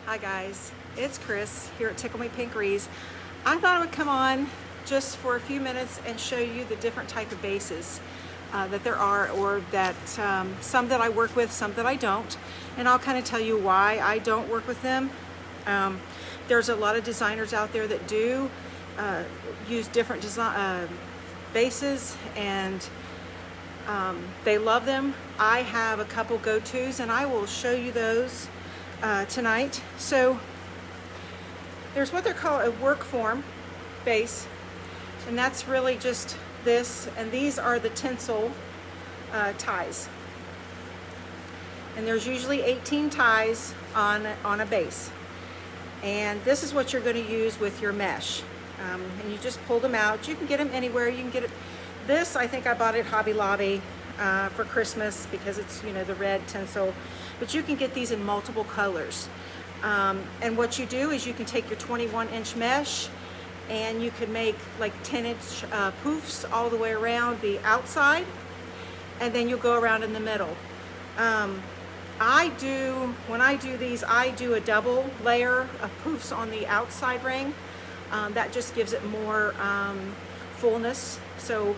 Hi guys, it's Chris here at Tickle Me Pink Wreaths. I thought I would come on just for a few minutes and show you the different type of bases that there are, or that some that I work with, some that I don't, and I'll kind of tell you why I don't work with them. There's a lot of designers out there that do use different bases, and they love them. I have a couple go-tos and I will show you those tonight. So there's what they call a work form base, and that's really just this, and these are the tinsel ties, and there's usually 18 ties on a base, and this is what you're going to use with your mesh. And you just pull them out. You can get them anywhere. You can get it. This, I think I bought it at Hobby Lobby for Christmas because it's, you know, the red tinsel, but you can get these in multiple colors. And what you do is you can take your 21-inch mesh and you can make like 10-inch poofs all the way around the outside, and then you'll go around in the middle. When I do these, I do a double layer of poofs on the outside ring. That just gives it more fullness. So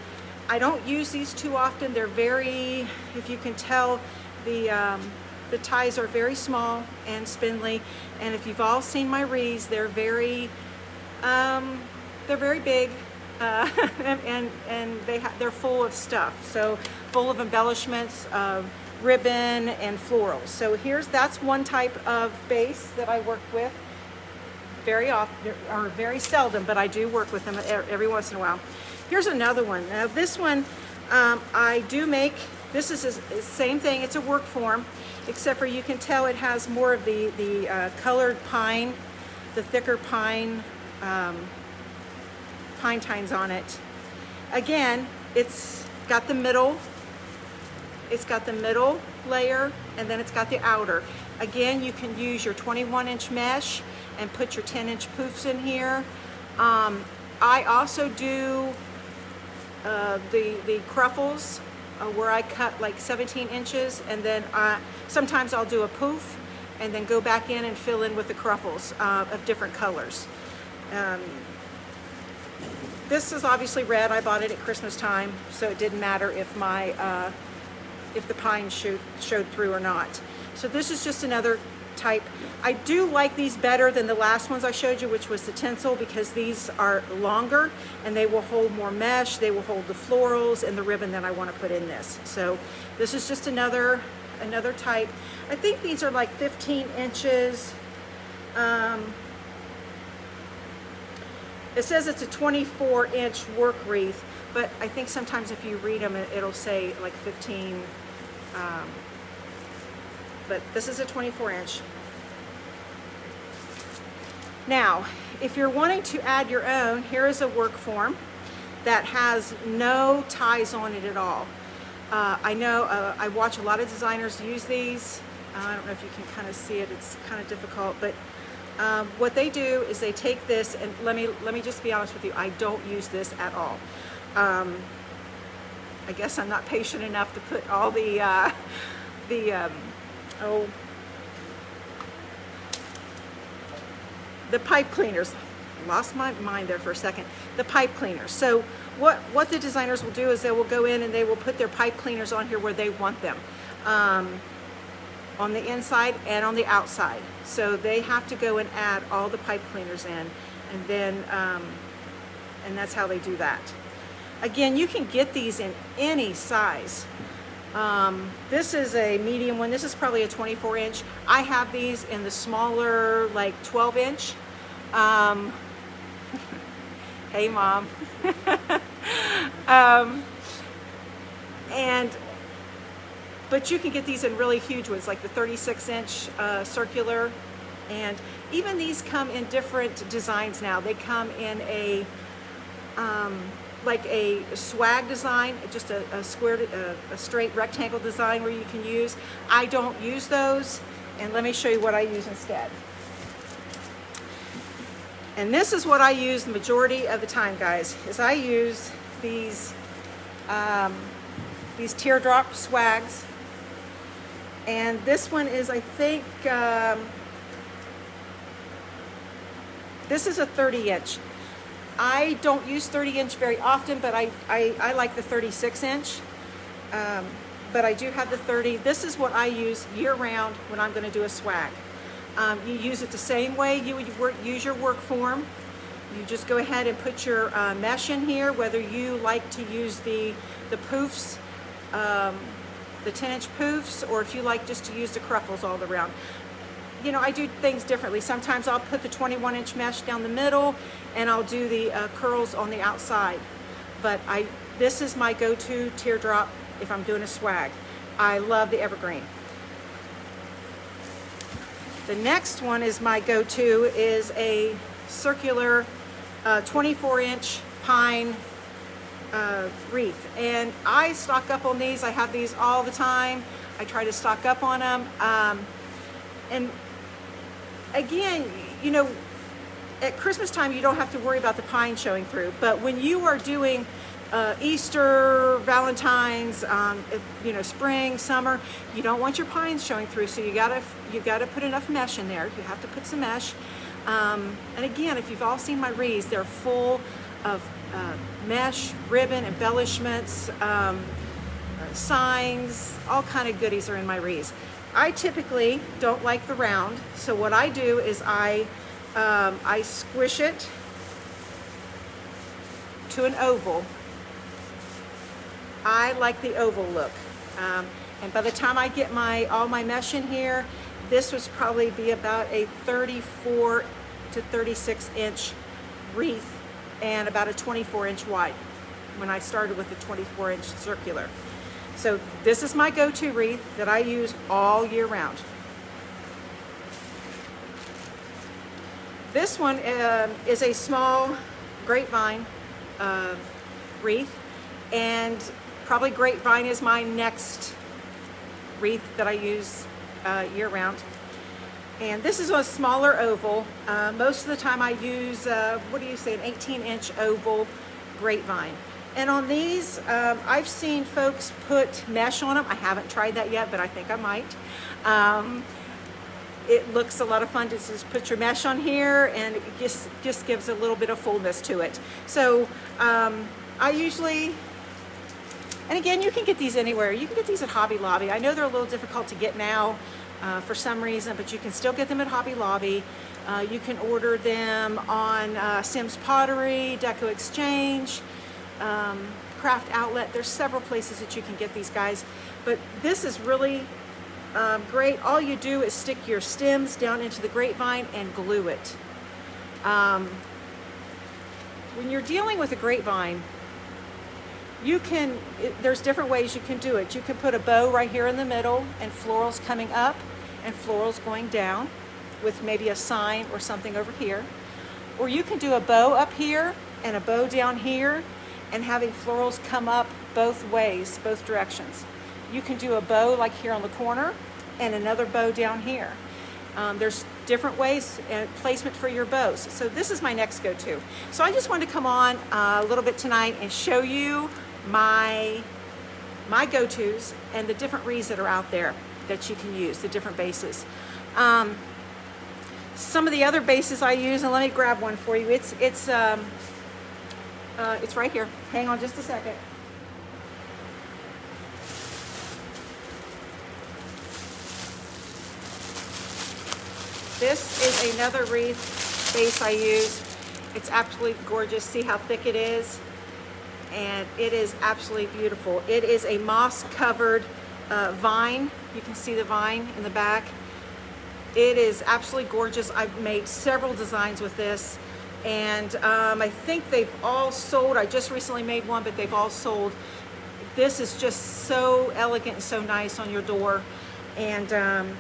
I don't use these too often. They're very, if you can tell, the ties are very small and spindly, and if you've all seen my wreaths, they're very big, and they're full of stuff. So full of embellishments, ribbon and florals. So that's one type of base that I work with very often, or very seldom, but I do work with them every once in a while. Here's another one. Now this one I do make. This is the same thing. It's a work form, except for you can tell it has more of the colored pine, the thicker pine tines on it. Again, it's got the middle layer, and then it's got the outer. Again, you can use your 21-inch mesh and put your 10-inch poofs in here. I also do the cruffles where I cut like 17 inches, and then sometimes I'll do a poof and then go back in and fill in with the cruffles of different colors. This is obviously red. I bought it at Christmas time, so it didn't matter if if the pine showed through or not. So this is just another type. I do like these better than the last ones I showed you, which was the tinsel, because these are longer and they will hold more mesh, they will hold the florals and the ribbon that I want to put in this. So this is just another type. I think these are like 15 inches. It says it's a 24-inch work wreath, but I think sometimes if you read them, it'll say like 15. But this is a 24-inch. Now, if you're wanting to add your own, here is a work form that has no ties on it at all. I know I watch a lot of designers use these. I don't know if you can kind of see it. It's kind of difficult, but what they do is they take this, and let me just be honest with you, I don't use this at all. I guess I'm not patient enough to put all the pipe cleaners. Lost my mind there for a second. The pipe cleaners. So what the designers will do is they will go in and they will put their pipe cleaners on here where they want them, on the inside and on the outside. So they have to go and add all the pipe cleaners in, and then and that's how they do that. Again, you can get these in any size. This is a medium one. This is probably a 24-inch. I have these in the smaller, like 12-inch. Hey, Mom. But you can get these in really huge ones, like the 36-inch circular. And even these come in different designs now. They come in a like a swag design, just a straight rectangle design where you can use. I don't use those, and let me show you what I use instead. And this is what I use the majority of the time, guys, is I use these teardrop swags. And this one is, I think, This is a 30-inch. I don't use 30-inch very often, but I like the 36-inch. But I do have the 30. This is what I use year-round when I'm going to do a swag. You use it the same way you would use your work form. You just go ahead and put your mesh in here, whether you like to use the poofs, the 10-inch poofs, or if you like just to use the cruffles all around. You know, I do things differently. Sometimes I'll put the 21-inch mesh down the middle, and I'll do the curls on the outside. But this is my go-to teardrop if I'm doing a swag. I love the evergreen. The next one is my go-to is a circular 24-inch pine wreath, and I stock up on these. I have these all the time. I try to stock up on them. And again, you know, at Christmas time you don't have to worry about the pine showing through, but when you are doing Easter, Valentine's, you know, spring, summer, you don't want your pines showing through, so you gotta put enough mesh in there. You have to put some mesh. And again, if you've all seen my wreaths, they're full of mesh, ribbon, embellishments, signs, all kind of goodies are in my wreaths. I typically don't like the round, so what I do is I squish it to an oval. I like the oval look. And by the time I get all my mesh in here, this would probably be about a 34 to 36-inch wreath and about a 24-inch wide when I started with the 24-inch circular. So this is my go-to wreath that I use all year round. This one is a small grapevine wreath, and probably grapevine is my next wreath that I use year round. And this is a smaller oval. Most of the time I use, what do you say, an 18-inch oval grapevine. And on these, I've seen folks put mesh on them. I haven't tried that yet, but I think I might. It looks a lot of fun to just put your mesh on here, and it just gives a little bit of fullness to it. So I usually, and again, you can get these anywhere. You can get these at Hobby Lobby. I know they're a little difficult to get now for some reason, but you can still get them at Hobby Lobby. You can order them on Sims Pottery, Deco Exchange, Craft Outlet. There's several places that you can get these guys, but this is really great. All you do is stick your stems down into the grapevine and glue it. When you're dealing with a grapevine, there's different ways you can do it. You can put a bow right here in the middle and florals coming up and florals going down with maybe a sign or something over here. Or you can do a bow up here and a bow down here and having florals come up both ways, both directions. You can do a bow like here on the corner and another bow down here. There's different ways and placement for your bows. So this is my next go-to. So I just wanted to come on a little bit tonight and show you my go-tos and the different wreaths that are out there that you can use, the different bases. Some of the other bases I use, and let me grab one for you. It's right here. Hang on just a second. This is another wreath base I use. It's absolutely gorgeous. See how thick it is? And it is absolutely beautiful. It is a moss-covered vine. You can see the vine in the back. It is absolutely gorgeous. I've made several designs with this, and I think they've all sold. I just recently made one, but they've all sold. This is just so elegant and so nice on your door, and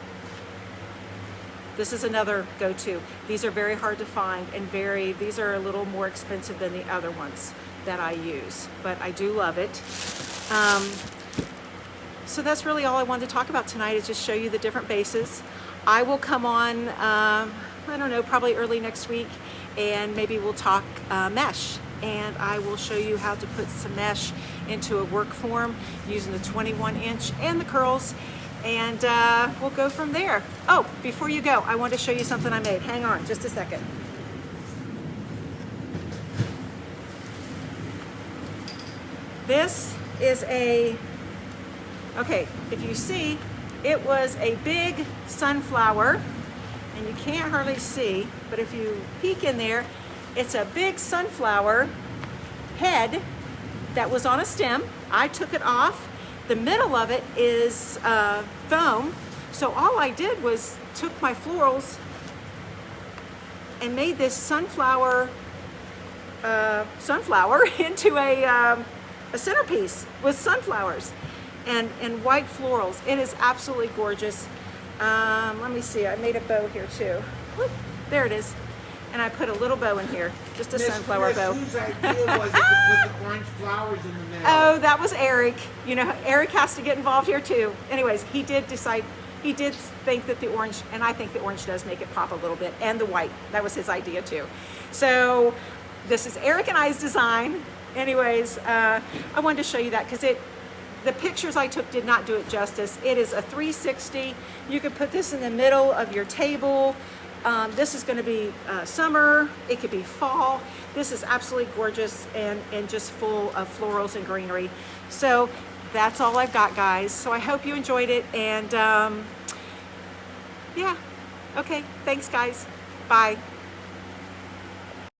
this is another go-to. These are very hard to find, and these are a little more expensive than the other ones that I use, but I do love it. So that's really all I wanted to talk about tonight, is just show you the different bases. I will come on, I don't know, probably early next week, and maybe we'll talk mesh, and I will show you how to put some mesh into a work form using the 21-inch and the curls, and we'll go from there. Oh, before you go, I want to show you something I made. Hang on just a second. This is okay, if you see, it was a big sunflower, and you can't hardly see, but if you peek in there, it's a big sunflower head that was on a stem. I took it off. The middle of it is foam. So all I did was took my florals and made this sunflower into a centerpiece with sunflowers and white florals. It is absolutely gorgeous. Let me see, I made a bow here too. Whoop, there it is. And I put a little bow in here, just a sunflower bow. Whose idea was it to put the orange flowers in the middle? Oh, that was Eric. You know, Eric has to get involved here too. Anyways, he did think that the orange, and I think the orange does make it pop a little bit, and the white. That was his idea too. So this is Eric and I's design. Anyways, I wanted to show you that because the pictures I took did not do it justice. It is a 360. You could put this in the middle of your table. This is going to be summer. It could be fall. This is absolutely gorgeous and just full of florals and greenery. So that's all I've got, guys. So I hope you enjoyed it. And yeah, okay. Thanks, guys. Bye.